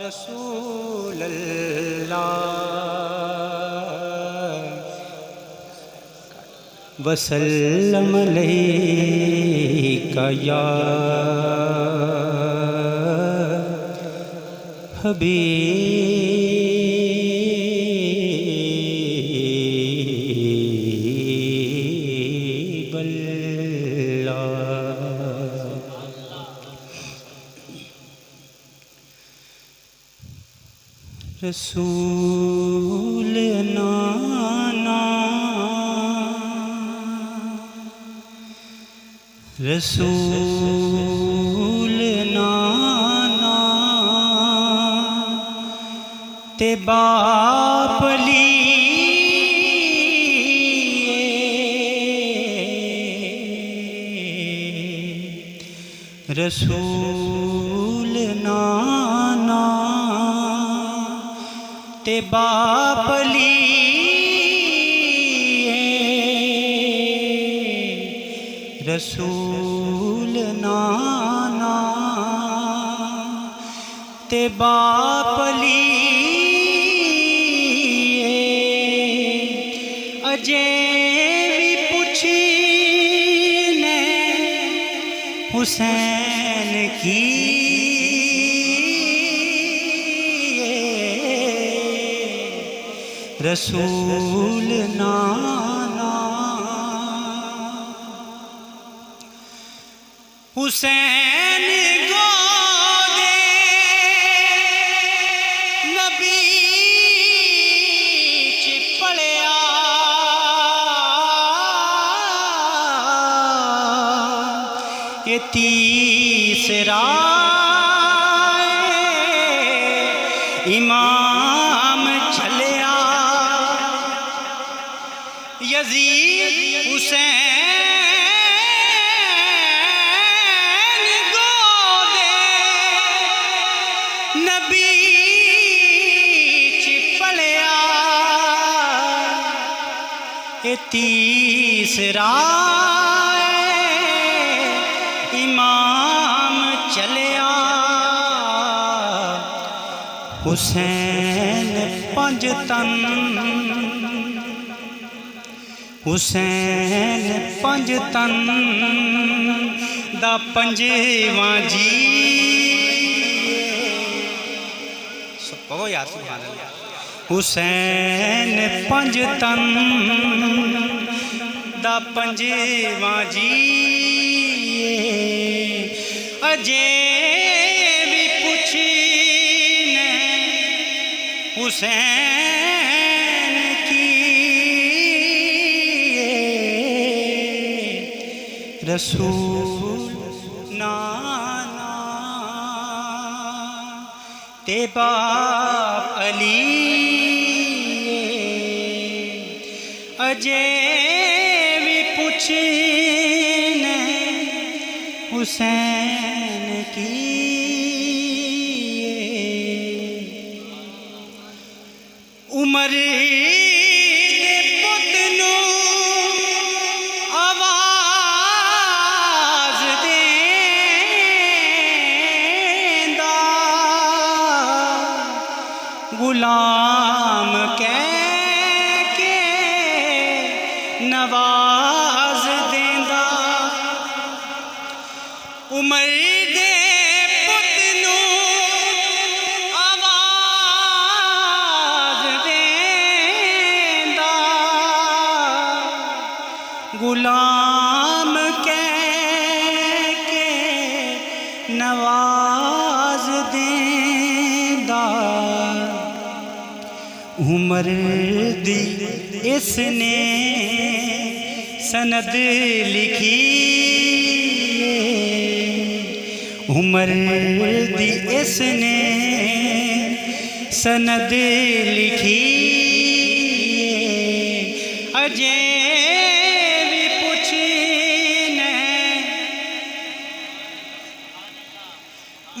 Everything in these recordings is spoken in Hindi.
रसूल अल्लाह वसल्लम अलैका या हबीब अल्लाह। रसूल नाना रसूल नाना ते बाप लिए रसूल नाना ते बाप लिए रसूल नाना ते बाप लिए अजे भी पुछी ने हुसैन की रसूल नाना हुसैन गोदे नबी च पलिया ये तीसरा इमाम चलिया यजीद हुसैन गोदे नबी च पलिया ये तीसरा इमाम चलिया हुसैन पंज तन हुसैन पंज तन दा पंजेवा जी यार हुसैन पंज तन दा पंजेवा जी अजे भी पुछी ने हुसैन की रसूल नाना ते बाप अली अजे भी पुछी ने हुसैन की उमर गुलाम कह के नवाज देंदा उमर दे पुत नूं आवाज देंदा गुलाम कह के नवाज देंदा उमर दी इसने सनद लिखी उमर दी इसने सनद लिखी अजे भी पूछी ने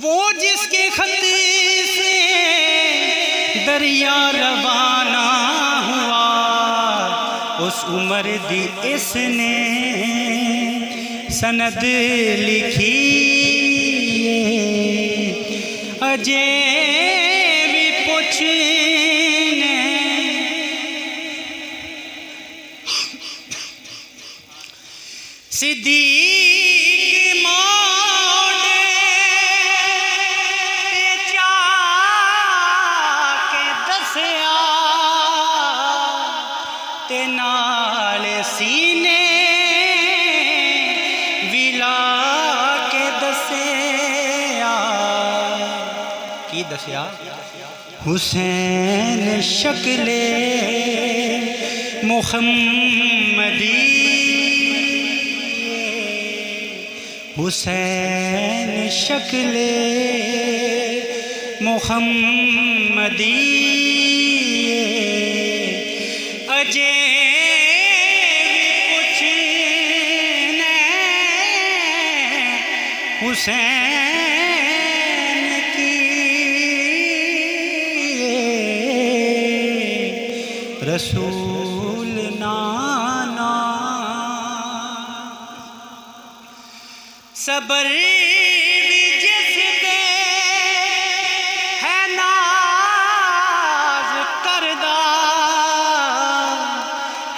वो जिसके खती से दरिया रवाना हुआ उस उमर दी इसने सनद लिखी अजे सिद्दीक मोड़े ते जाके दसिया ते नाल सीने विला के दसिया की दसिया हुसैन शक्ले मुहम्मदी हुसैन शक्ले मुहम्मदी अजे कुछ हुसैन की रसूल नाना सबर भी जिस दे है नाज करदा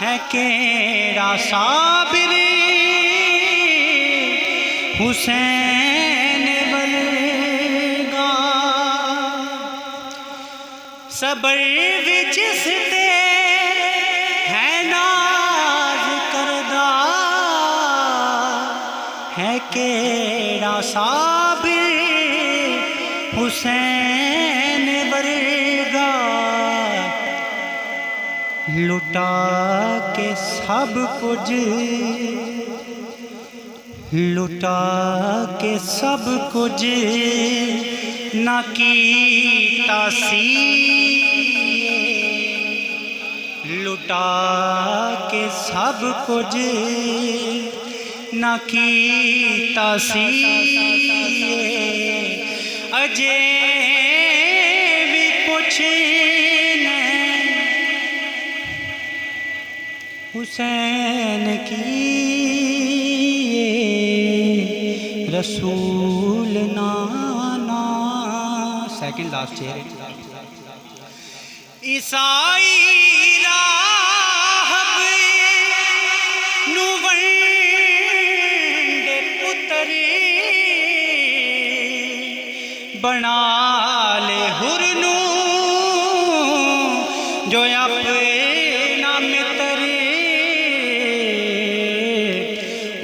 है केड़ा साबिर हुसैन वर्गा सबर भी जिस दे है नाज करदा है केड़ा साबिर हुसैन वर्गा लुटा के सब कुछ लुटा के सब कुछ ना कीता सी लुटा के सब कुछ ना कीता सी अजे भी कुछ ने हुसैन की रसूल नाना सेकंड लास्ट चेयर ईसाई राहब नुवंडे पुत्र बना ले हुरनू जो अपना मित्र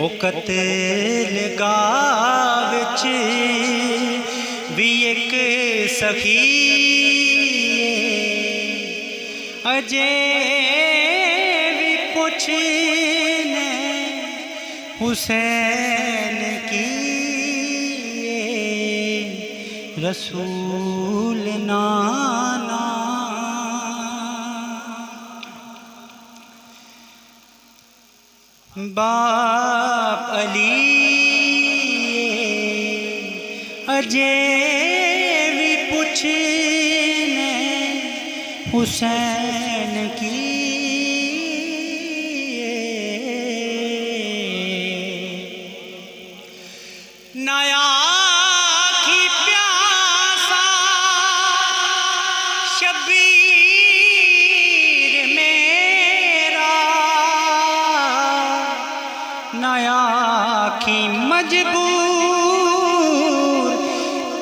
ओ कत्ल गाह विच भी एक सखी अजे भी कुछ ने हुसैन की रसूल नाना बाप अली अजे भी कुछ ने हुसैन की नया की प्यासा शबीर मेरा नया की मजबूर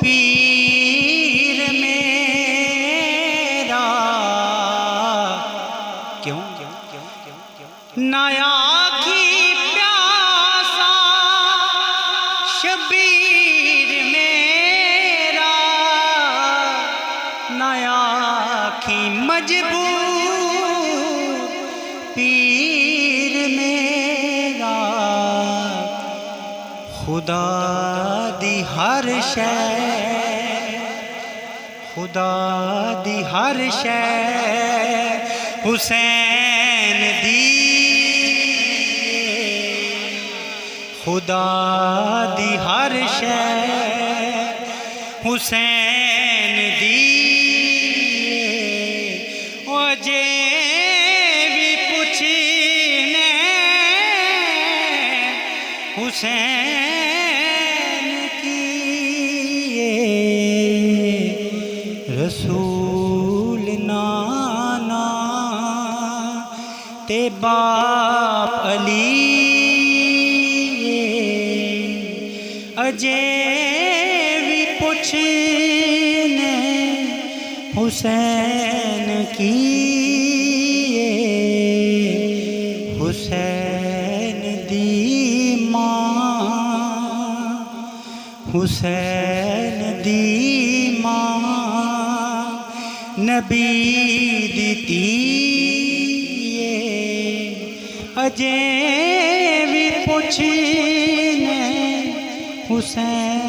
पीर मेरा क्यों नया की प्यासा शबीर मेरा नया की मजबूर पीर मेरा खुदा दी हर शै खुदा दी हर शै हुसैन दी खुदा दी हर शै हुसैन दी ओ जे भी कुछ ने हुसैन की रसूल नाना ते बाप अली अजे भी पुछने हुसैन की, हुसैन दी मां, हुसैन दी मां नबी दी धीए, अजे भी पुछने हुसैन